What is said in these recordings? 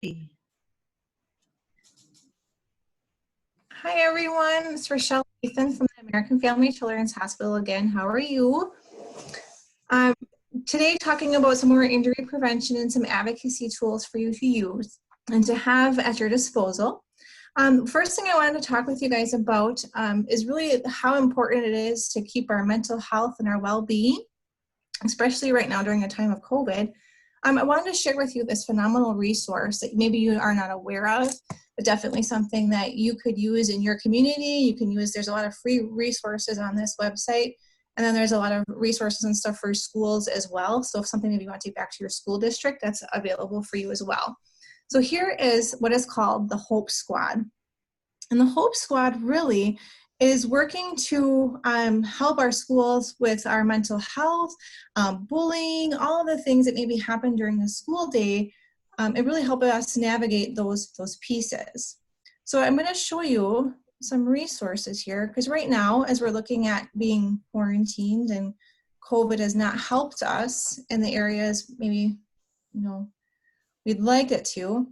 Hey. Hi everyone, it's Rochelle Ethan from the American Family Children's Hospital again. How are you? Today talking about some more injury prevention and some advocacy tools for you to use and to have at your disposal. First thing I wanted to talk with you guys about is really how important it is to keep our mental health and our well-being, especially right now during a time of COVID. I wanted to share with you this phenomenal resource that maybe you are not aware of, but definitely something that you could use in your community. You can use, there's a lot of free resources on this website, and then there's a lot of resources and stuff for schools as well. So if something maybe you want to take back to your school district, that's available for you as well. So here is what is called the Hope Squad. And the Hope Squad really is working to help our schools with our mental health, bullying, all of the things that maybe happen during the school day. It really helps us navigate those pieces. So I'm going to show you some resources here, because right now, as we're looking at being quarantined and COVID has not helped us in the areas maybe, we'd like it to,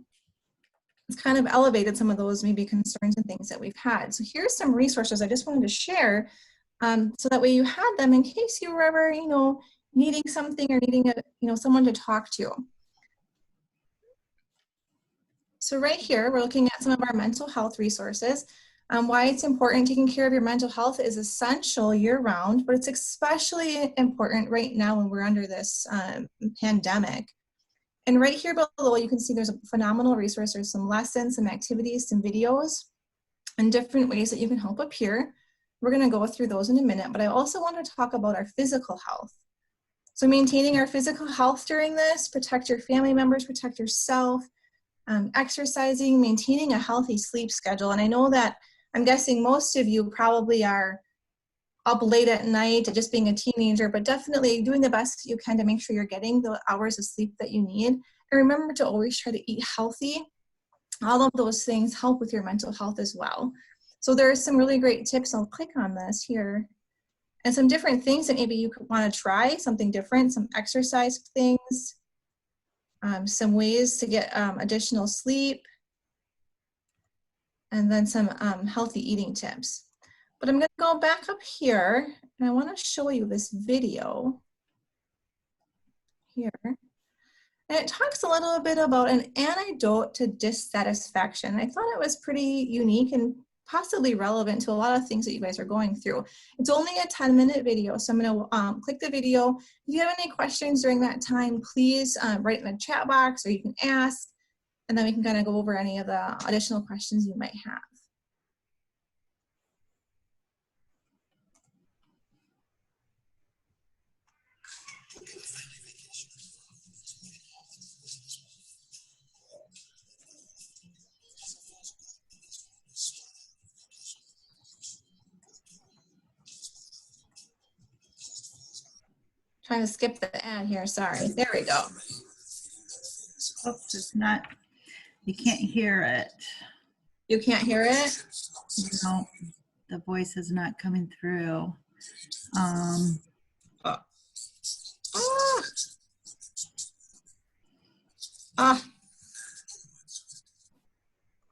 it's kind of elevated some of those maybe concerns and things that we've had. So here's some resources I just wanted to share, so that way you had them in case you were ever, needing something or needing someone to talk to. So right here, we're looking at some of our mental health resources. Why it's important. Taking care of your mental health is essential year-round, but it's especially important right now when we're under this pandemic. And right here below, you can see there's a phenomenal resource. There's some lessons, some activities, some videos, and different ways that you can help up here. We're going to go through those in a minute, but I also want to talk about our physical health. So maintaining our physical health during this, protect your family members, protect yourself, exercising, maintaining a healthy sleep schedule. And I know that I'm guessing most of you probably are up late at night, just being a teenager, but definitely doing the best you can to make sure you're getting the hours of sleep that you need. And remember to always try to eat healthy. All of those things help with your mental health as well. So there are some really great tips. I'll click on this here. And some different things that maybe you could want to try, something different, some exercise things, some ways to get additional sleep, and then some healthy eating tips. But I'm going to go back up here, and I want to show you this video here. And it talks a little bit about an antidote to dissatisfaction. I thought it was pretty unique and possibly relevant to a lot of things that you guys are going through. It's only a 10-minute video, so I'm going to click the video. If you have any questions during that time, please write in the chat box, or you can ask, and then we can kind of go over any of the additional questions you might have. Trying to skip the ad here, sorry. There we go. Oops, it's not, you can't hear it. You can't hear it? No, the voice is not coming through.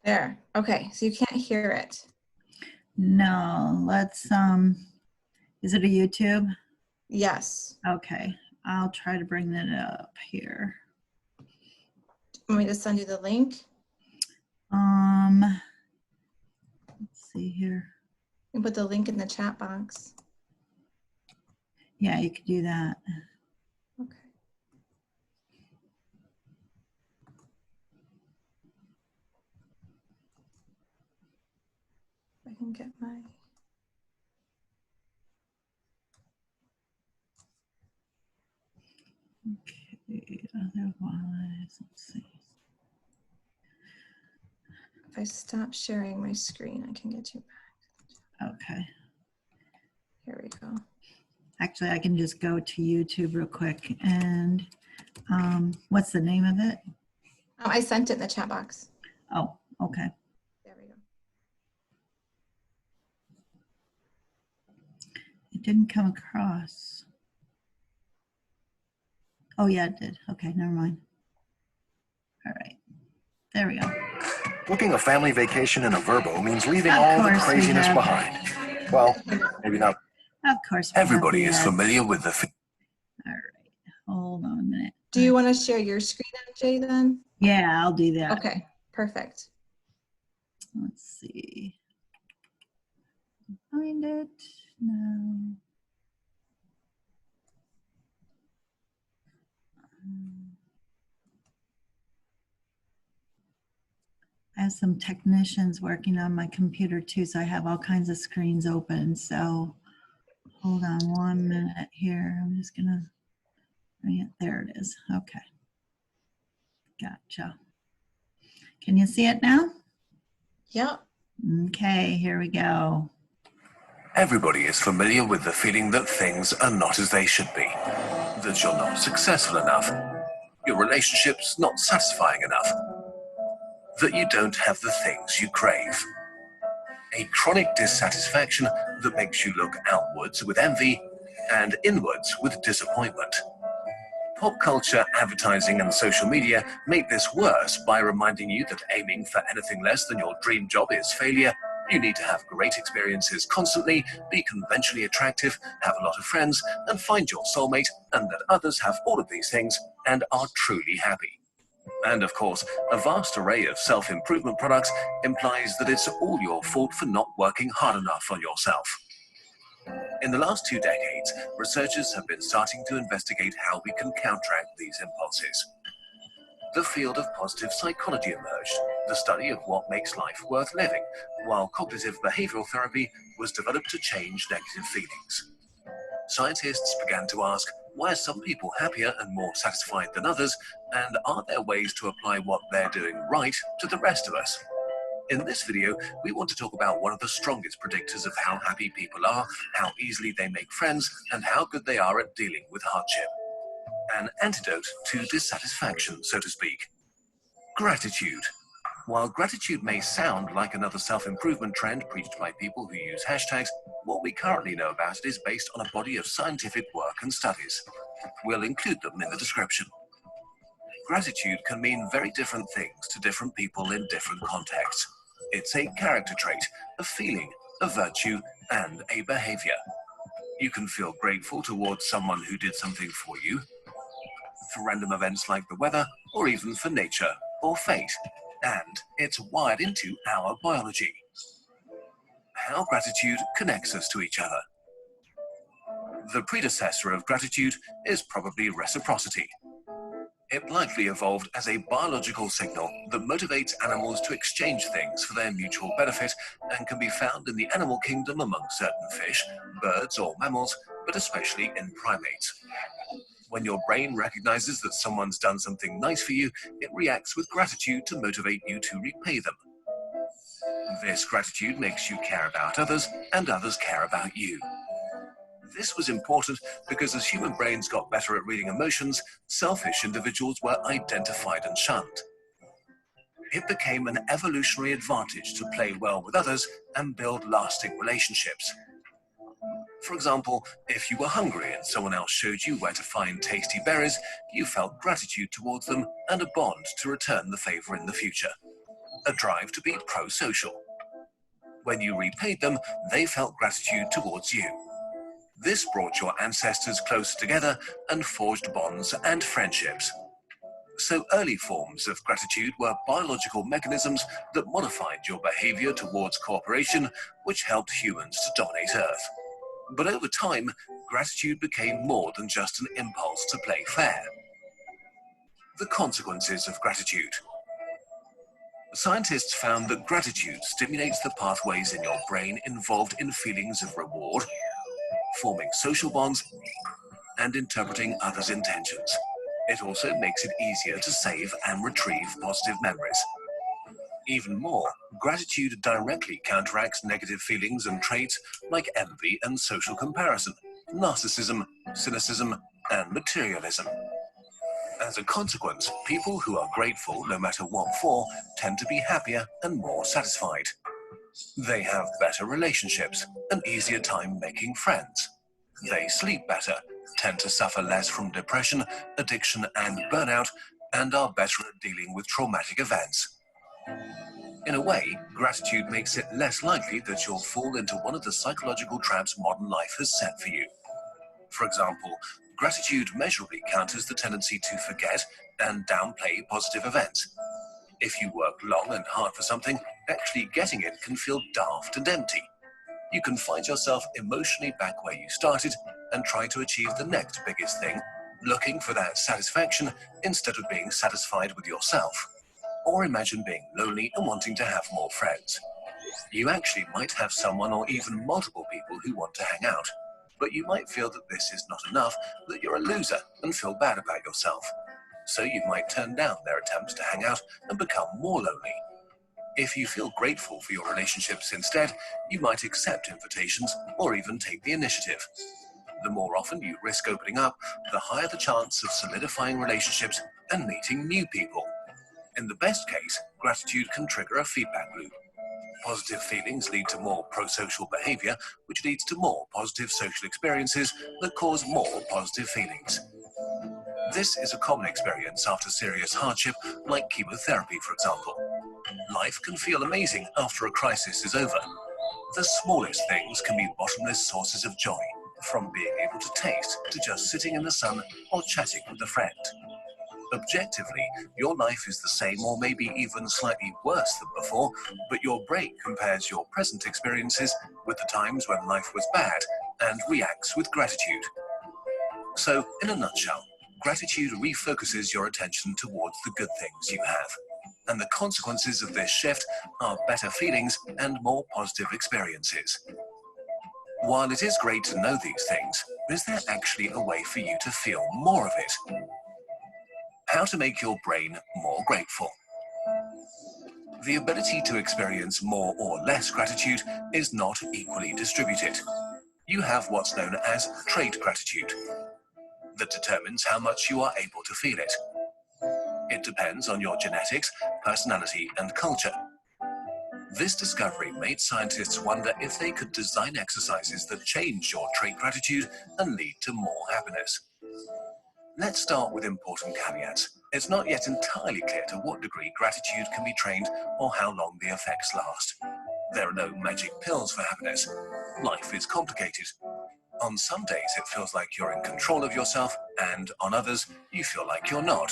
There, okay, so you can't hear it. No, let's, is it a YouTube? Yes. Okay, I'll try to bring that up here. Want me to send you the link? Let's see here. You can put the link in the chat box. Yeah, you could do that. Okay. I can get my... Okay, otherwise, let's see. If I stop sharing my screen, I can get you back. Okay. Here we go. Actually, I can just go to YouTube real quick. And what's the name of it? I sent it in the chat box. Oh, okay. There we go. It didn't come across. Oh, yeah, it did. Okay, never mind. All right. There we go. Booking a family vacation in a Vrbo means leaving Of all the course we craziness have. behind. Well, maybe not. Of course. we have Everybody the is ads. familiar with the All right. Hold on a minute. Do you want to share your screen, MJ, then? Yeah, I'll do that. Okay, perfect. Let's see. Find it. No. I have some technicians working on my computer too, so I have all kinds of screens open. So hold on 1 minute here. I'm just gonna bring it. There it is. Okay. Gotcha. Can you see it now? Yep. Okay, here we go. Everybody is familiar with the feeling that things are not as they should be, that you're not successful enough, your relationship's not satisfying enough, that you don't have the things you crave. A chronic dissatisfaction that makes you look outwards with envy and inwards with disappointment. Pop culture, advertising, and social media make this worse by reminding you that aiming for anything less than your dream job is failure. You need to have great experiences constantly, be conventionally attractive, have a lot of friends, and find your soulmate, and that others have all of these things and are truly happy. And of course, a vast array of self-improvement products implies that it's all your fault for not working hard enough on yourself. In the last 2 decades, researchers have been starting to investigate how we can counteract these impulses. The field of positive psychology emerged, the study of what makes life worth living, while cognitive behavioral therapy was developed to change negative feelings. Scientists began to ask, why are some people happier and more satisfied than others, and are there ways to apply what they're doing right to the rest of us? In this video, we want to talk about one of the strongest predictors of how happy people are, how easily they make friends, and how good they are at dealing with hardship. An antidote to dissatisfaction, so to speak. Gratitude. While gratitude may sound like another self-improvement trend preached by people who use hashtags, what we currently know about it is based on a body of scientific work and studies. We'll include them in the description. Gratitude can mean very different things to different people in different contexts. It's a character trait, a feeling, a virtue, and a behavior. You can feel grateful towards someone who did something for you, for random events like the weather, or even for nature or fate. And it's wired into our biology. How gratitude connects us to each other. The predecessor of gratitude is probably reciprocity. It likely evolved as a biological signal that motivates animals to exchange things for their mutual benefit and can be found in the animal kingdom among certain fish, birds, or mammals, but especially in primates. When your brain recognizes that someone's done something nice for you, it reacts with gratitude to motivate you to repay them. This gratitude makes you care about others, and others care about you. This was important because as human brains got better at reading emotions, selfish individuals were identified and shunned. It became an evolutionary advantage to play well with others and build lasting relationships. For example, if you were hungry and someone else showed you where to find tasty berries, you felt gratitude towards them and a bond to return the favor in the future. A drive to be pro-social. When you repaid them, they felt gratitude towards you. This brought your ancestors closer together and forged bonds and friendships. So early forms of gratitude were biological mechanisms that modified your behavior towards cooperation, which helped humans to dominate Earth. But over time, gratitude became more than just an impulse to play fair. The consequences of gratitude. Scientists found that gratitude stimulates the pathways in your brain involved in feelings of reward, forming social bonds, and interpreting others' intentions. It also makes it easier to save and retrieve positive memories. Even more, gratitude directly counteracts negative feelings and traits like envy and social comparison, narcissism, cynicism, and materialism. As a consequence, people who are grateful, no matter what for, tend to be happier and more satisfied. They have better relationships, an easier time making friends. They sleep better, tend to suffer less from depression, addiction, and burnout, and are better at dealing with traumatic events. In a way, gratitude makes it less likely that you'll fall into one of the psychological traps modern life has set for you. For example, gratitude measurably counters the tendency to forget and downplay positive events. If you work long and hard for something, actually getting it can feel daft and empty. You can find yourself emotionally back where you started and try to achieve the next biggest thing, looking for that satisfaction instead of being satisfied with yourself. Or imagine being lonely and wanting to have more friends. You actually might have someone or even multiple people who want to hang out, but you might feel that this is not enough, that you're a loser and feel bad about yourself. So you might turn down their attempts to hang out and become more lonely. If you feel grateful for your relationships instead, you might accept invitations or even take the initiative. The more often you risk opening up, the higher the chance of solidifying relationships and meeting new people. In the best case, gratitude can trigger a feedback loop. Positive feelings lead to more pro-social behavior, which leads to more positive social experiences that cause more positive feelings. This is a common experience after serious hardship, like chemotherapy, for example. Life can feel amazing after a crisis is over. The smallest things can be bottomless sources of joy, from being able to taste to just sitting in the sun or chatting with a friend. Objectively, your life is the same or maybe even slightly worse than before, but your brain compares your present experiences with the times when life was bad and reacts with gratitude. So, in a nutshell, gratitude refocuses your attention towards the good things you have. And the consequences of this shift are better feelings and more positive experiences. While it is great to know these things, is there actually a way for you to feel more of it? How to make your brain more grateful. The ability to experience more or less gratitude is not equally distributed. You have what's known as trait gratitude that determines how much you are able to feel it. It depends on your genetics, personality, and culture. This discovery made scientists wonder if they could design exercises that change your trait gratitude and lead to more happiness. Let's start with important caveats. It's not yet entirely clear to what degree gratitude can be trained or how long the effects last. There are no magic pills for happiness. Life is complicated. On some days it feels like you're in control of yourself, and on others you feel like you're not.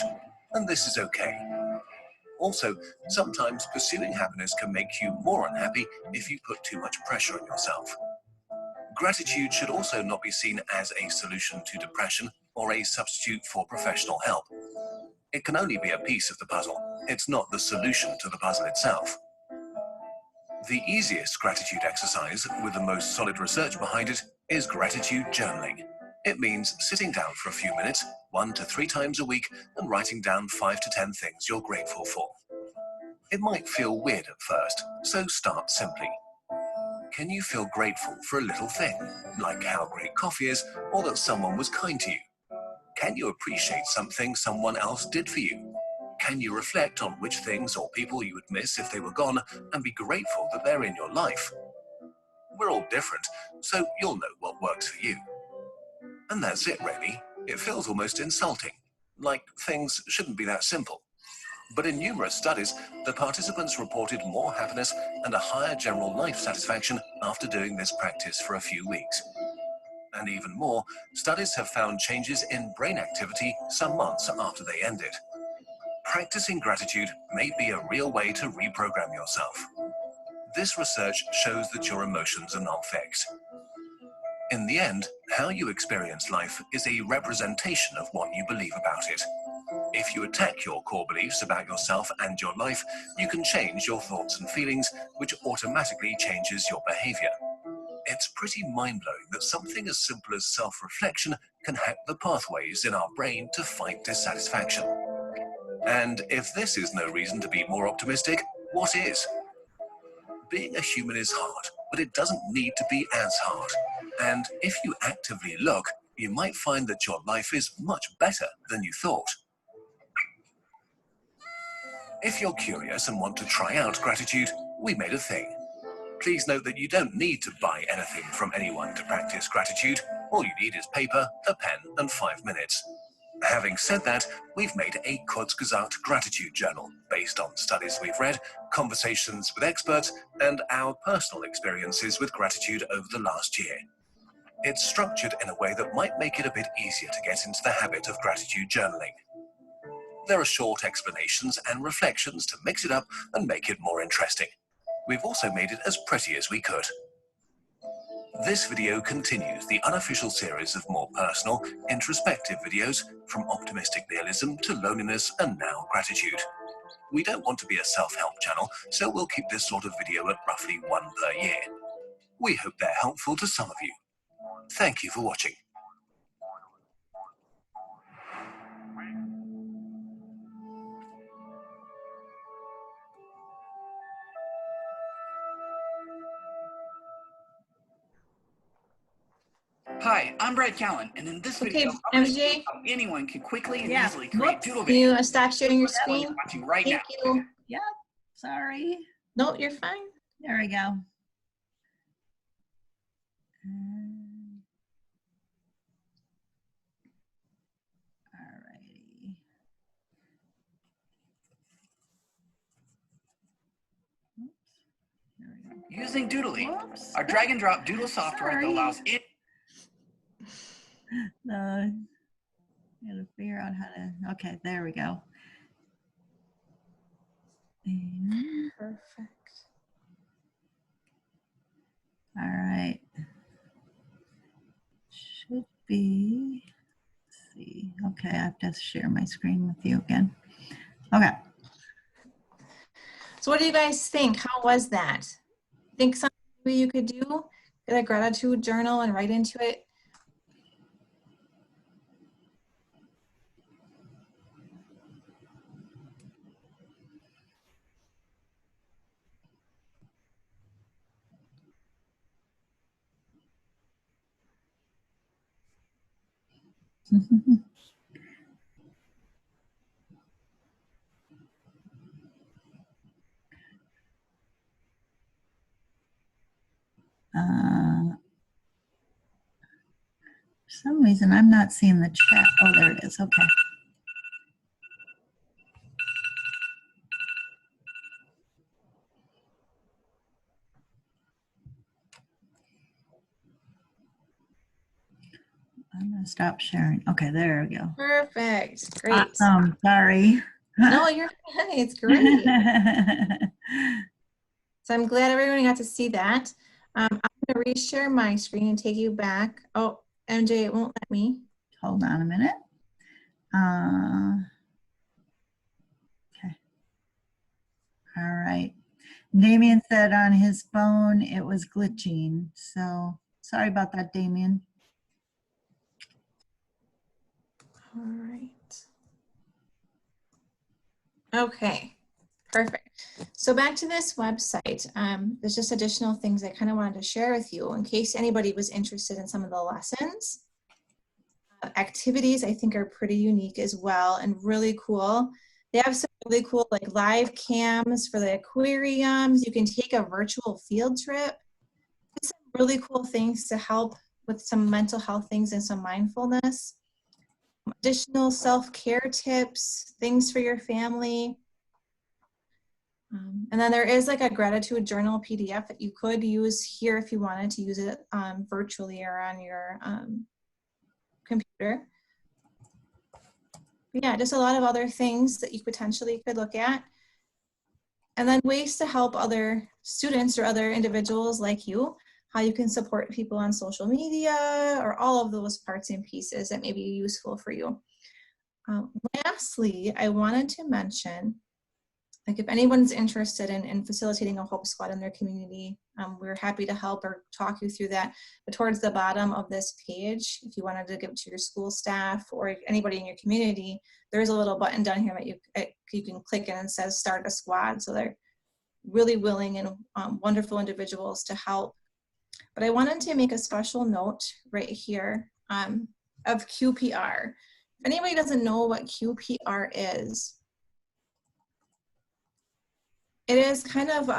And this is okay. Also, sometimes pursuing happiness can make you more unhappy if you put too much pressure on yourself. Gratitude should also not be seen as a solution to depression or a substitute for professional help. It can only be a piece of the puzzle. It's not the solution to the puzzle itself. The easiest gratitude exercise, with the most solid research behind it, is gratitude journaling. It means sitting down for a few minutes, 1 to 3 times a week, and writing down 5 to 10 things you're grateful for. It might feel weird at first, so start simply. Can you feel grateful for a little thing, like how great coffee is, or that someone was kind to you? Can you appreciate something someone else did for you? Can you reflect on which things or people you would miss if they were gone and be grateful that they're in your life? We're all different, so you'll know what works for you. And that's it, really. It feels almost insulting, like things shouldn't be that simple. But in numerous studies, the participants reported more happiness and a higher general life satisfaction after doing this practice for a few weeks. And even more, studies have found changes in brain activity some months after they ended. Practicing gratitude may be a real way to reprogram yourself. This research shows that your emotions are not fixed. In the end, how you experience life is a representation of what you believe about it. If you attack your core beliefs about yourself and your life, you can change your thoughts and feelings, which automatically changes your behavior. It's pretty mind-blowing that something as simple as self-reflection can hack the pathways in our brain to fight dissatisfaction. And if this is no reason to be more optimistic, what is? Being a human is hard, but it doesn't need to be as hard. And if you actively look, you might find that your life is much better than you thought. If you're curious and want to try out gratitude, we made a thing. Please note that you don't need to buy anything from anyone to practice gratitude. All you need is paper, a pen, and 5 minutes. Having said that, we've made a Kurzgesagt gratitude journal based on studies we've read, conversations with experts, and our personal experiences with gratitude over the last year. It's structured in a way that might make it a bit easier to get into the habit of gratitude journaling. There are short explanations and reflections to mix it up and make it more interesting. We've also made it as pretty as we could. This video continues the unofficial series of more personal, introspective videos, from optimistic nihilism to loneliness and now gratitude. We don't want to be a self-help channel, so we'll keep this sort of video at roughly 1 per year. We hope they're helpful to some of you. Thank you for watching. Hi, I'm Brad Callen, and in this video, Okay, I'm going to show MJ. you how anyone can quickly and Yeah. easily create Whoops. doodle Can you videos. stop sharing your That one you're screen? watching right Thank now. you. Yep, sorry. No, you're fine. There we go. All righty. Oops. There we go. Using Doodly, Whoops. our drag and drop doodle software that Sorry. allows it. Gotta figure out how to, okay, there we go. And, Perfect. all right. Should be, let's see. Okay, I have to share my screen with you again. Okay. So what do you guys think? How was that? Think something maybe you could do? Get a gratitude journal and write into it? For some reason, I'm not seeing the chat. Oh, there it is. Okay. I'm going to stop sharing. Okay, there we go. Perfect. Great. Awesome. Sorry. No, you're fine. It's great. So I'm glad everyone got to see that. I'm going to reshare my screen and take you back. Oh, MJ, it won't let me. Hold on a minute. Okay. All right. Damien said on his phone it was glitching. So sorry about that, Damien. All right. Okay, perfect. So back to this website. There's just additional things I kind of wanted to share with you in case anybody was interested in some of the lessons. Activities I think are pretty unique as well and really cool. They have some really cool like live cams for the aquariums. You can take a virtual field trip. Some really cool things to help with some mental health things and some mindfulness. Additional self-care tips, things for your family. And then there is like a gratitude journal PDF that you could use here if you wanted to use it virtually or on your computer. But yeah, just a lot of other things that you potentially could look at. And then ways to help other students or other individuals like you, how you can support people on social media or all of those parts and pieces that may be useful for you. Lastly, I wanted to mention, like if anyone's interested in facilitating a Hope Squad in their community, we're happy to help or talk you through that. But towards the bottom of this page, if you wanted to give it to your school staff or anybody in your community, there's a little button down here that you can click in and says start a squad. So they're really willing and wonderful individuals to help. But I wanted to make a special note right here of QPR. If anybody doesn't know what QPR is, it is kind of,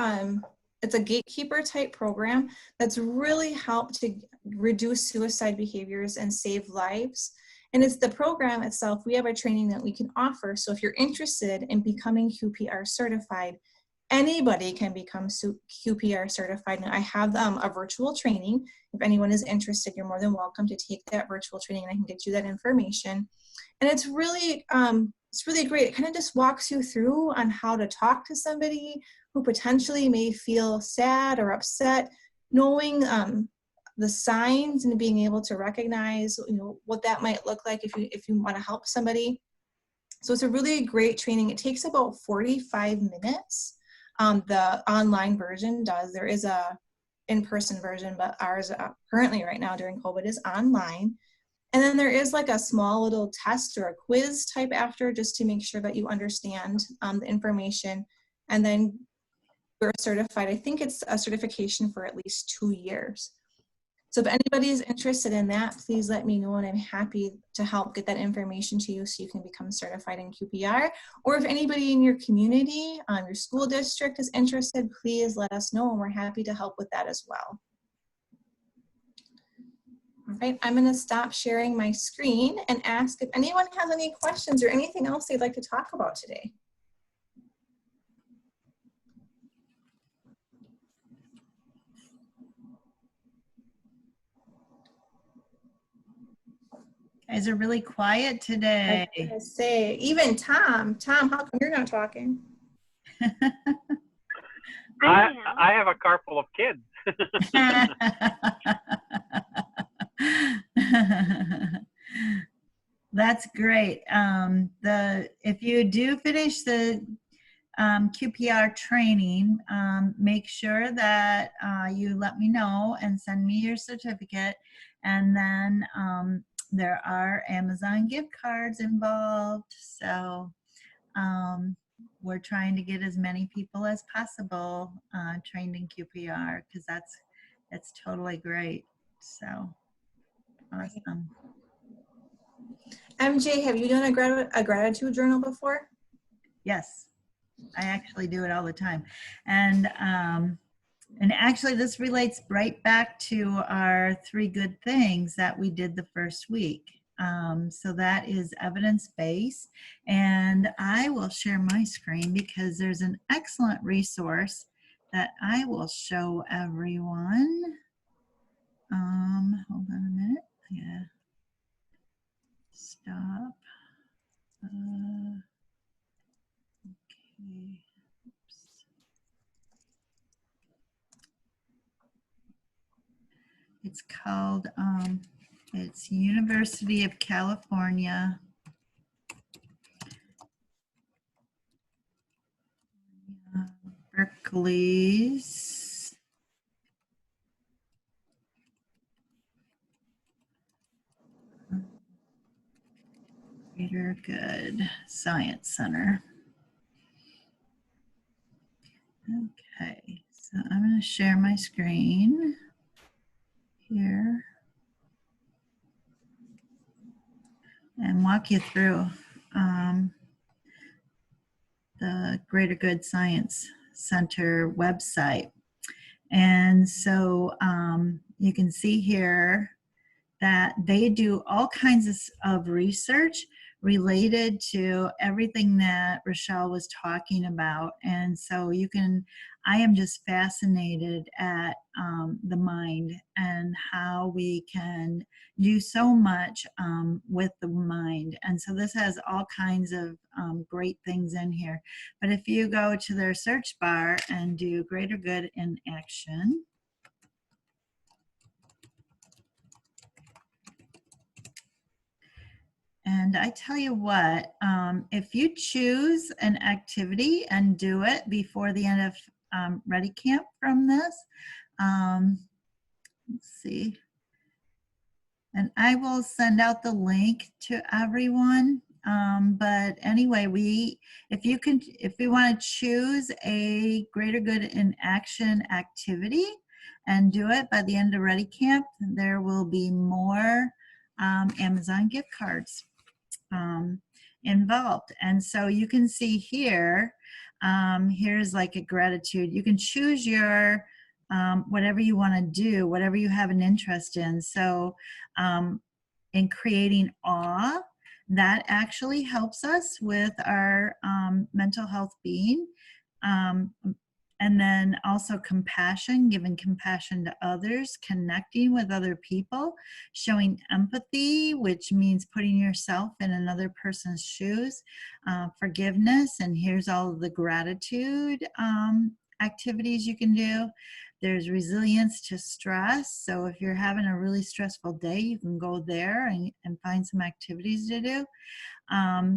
it's a gatekeeper type program that's really helped to reduce suicide behaviors and save lives. And it's the program itself. We have a training that we can offer. So if you're interested in becoming QPR certified, anybody can become QPR certified. And I have a virtual training. If anyone is interested, you're more than welcome to take that virtual training, and I can get you that information. And it's really great. It kind of just walks you through on how to talk to somebody who potentially may feel sad or upset, knowing the signs and being able to recognize, you know, what that might look like if you want to help somebody. So it's a really great training. It takes about 45 minutes. The online version does. There is a in-person version, but ours currently right now during COVID is online. And then there is like a small little test or a quiz type after, just to make sure that you understand the information. And then you're certified. I think it's a certification for at least 2 years. So if anybody is interested in that, please let me know, and I'm happy to help get that information to you so you can become certified in QPR. Or if anybody in your community, your school district is interested, please let us know, and we're happy to help with that as well. All right, I'm going to stop sharing my screen and ask if anyone has any questions or anything else they'd like to talk about today. Guys are really quiet today. I was gonna say, even Tom, how come you're not talking? I have a car full of kids. That's great. If you do finish the QPR training, make sure that you let me know and send me your certificate. And then there are Amazon gift cards involved. So we're trying to get as many people as possible trained in QPR, because that's totally great. So awesome. MJ, have you done a gratitude journal before? Yes, I actually do it all the time. And actually this relates right back to our 3 good things that we did the first week. So that is evidence-based, and I will share my screen because there's an excellent resource that I will show everyone. Hold on a minute. Yeah. Stop. Okay. Oops. It's called, it's University of California. Berkeley's Greater Good Science Center. Okay, so I'm going to share my screen here and walk you through the Greater Good Science Center website. And so you can see here that they do all kinds of research related to everything that Rochelle was talking about. And so I am just fascinated at the mind and how we can do so much with the mind. And so this has all kinds of great things in here. But if you go to their search bar and do Greater Good in Action, and I tell you what, if you choose an activity and do it before the end of Ready Camp from this, let's see, and I will send out the link to everyone. But anyway, if we want to choose a Greater Good in Action activity and do it by the end of Ready Camp, there will be more Amazon gift cards involved. And so you can see here, here's like a gratitude. You can choose your whatever you want to do, whatever you have an interest in. So in creating awe. That actually helps us with our mental health being. And then also compassion, giving compassion to others, connecting with other people, showing empathy, which means putting yourself in another person's shoes, forgiveness, and here's all of the gratitude activities you can do. There's resilience to stress. So if you're having a really stressful day, you can go there and find some activities to do.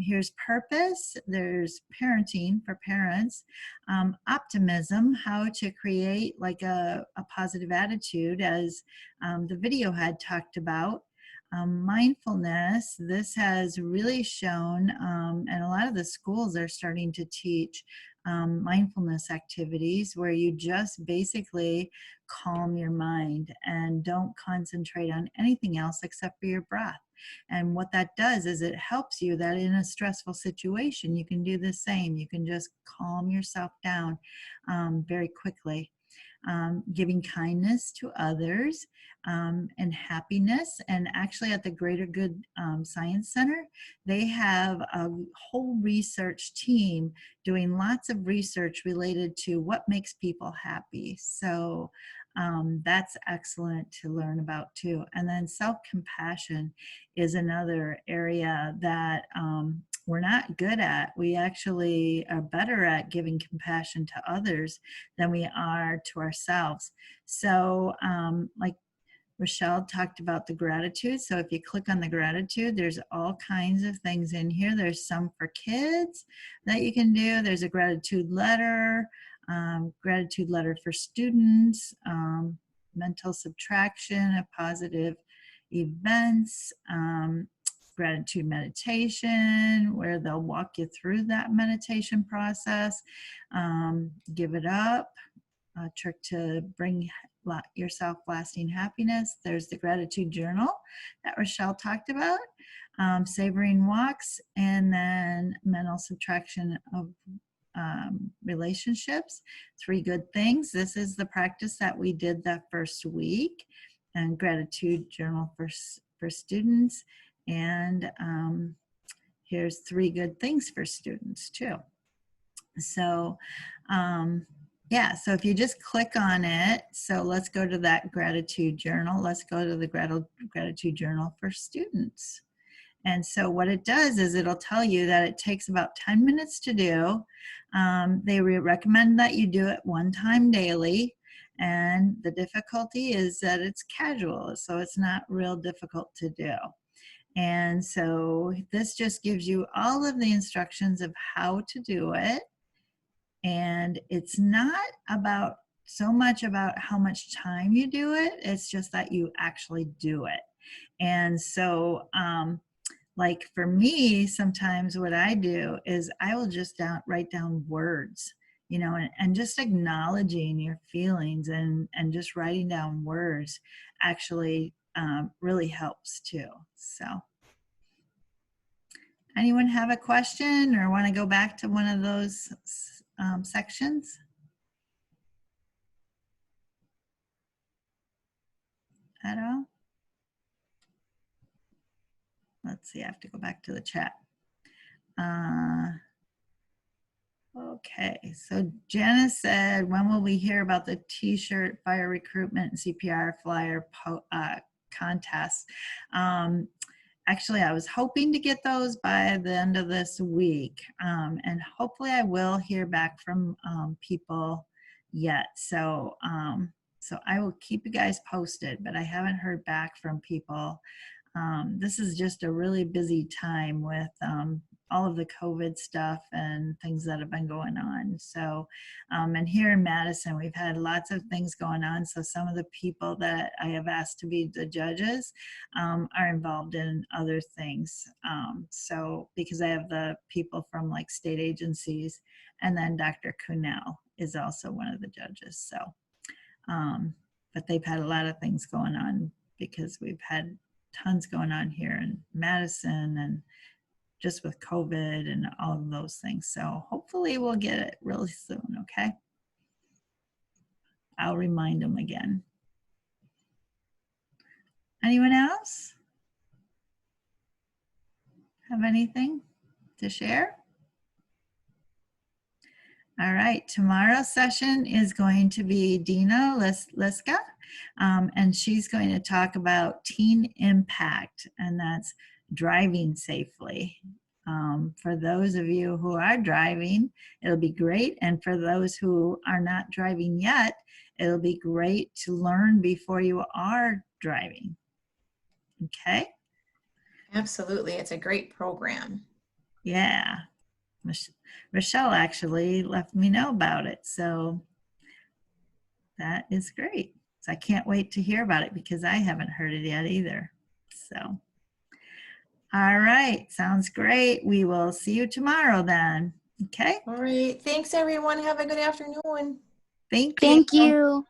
Here's purpose. There's parenting for parents. Optimism, how to create like a positive attitude, as the video had talked about. Mindfulness, this has really shown, and a lot of the schools are starting to teach mindfulness activities where you just basically calm your mind and don't concentrate on anything else except for your breath. And what that does is it helps you that in a stressful situation, you can do the same. You can just calm yourself down very quickly. Giving kindness to others and happiness. And actually at the Greater Good Science Center, they have a whole research team doing lots of research related to what makes people happy. So that's excellent to learn about too. And then self-compassion is another area that we're not good at. We actually are better at giving compassion to others than we are to ourselves. So like Rochelle talked about the gratitude. So if you click on the gratitude, there's all kinds of things in here. There's some for kids that you can do. There's a gratitude letter for students, mental subtraction of positive events, gratitude meditation, where they'll walk you through that meditation process. Give it up, a trick to bring yourself lasting happiness. There's the gratitude journal that Rochelle talked about, savoring walks, and then mental subtraction of relationships. 3 good things. This is the practice that we did that first week, and gratitude journal for students. And here's 3 good things for students too. So yeah, so if you just click on it, so let's go to that gratitude journal. Let's go to the gratitude journal for students. And so what it does is it'll tell you that it takes about 10 minutes to do. They recommend that you do it 1 time daily. And the difficulty is that it's casual, so it's not real difficult to do. And so this just gives you all of the instructions of how to do it. And it's not about so much about how much time you do it, it's just that you actually do it. And so like for me, sometimes what I do is I will just write down words, you know, and just acknowledging your feelings and just writing down words actually really helps too. So anyone have a question or want to go back to one of those sections? At all? Let's see, I have to go back to the chat. Okay, so Janice said, when will we hear about the t-shirt, fire recruitment, and CPR flyer contest? Actually, I was hoping to get those by the end of this week, and hopefully I will hear back from people yet. So, so I will keep you guys posted, but I haven't heard back from people. This is just a really busy time with all of the COVID stuff and things that have been going on. So, and here in Madison, we've had lots of things going on. So some of the people that I have asked to be the judges are involved in other things. So because I have the people from like state agencies, and then Dr. Kuhnel is also one of the judges. So, but they've had a lot of things going on because we've had tons going on here in Madison and just with COVID and all of those things. So hopefully we'll get it really soon, okay? I'll remind them again. Anyone else? have anything to share? All right, tomorrow's session is going to be Dina Liska, and she's going to talk about teen impact, and that's driving safely. For those of you who are driving, it'll be great. And for those who are not driving yet, it'll be great to learn before you are driving. Okay? Absolutely. It's a great program. Yeah. Rochelle actually let me know about it. So that is great. So I can't wait to hear about it because I haven't heard it yet either. So, all right. Sounds great. We will see you tomorrow then. Okay. All right. Thanks, everyone. Have a good afternoon. Thank you. Thank you.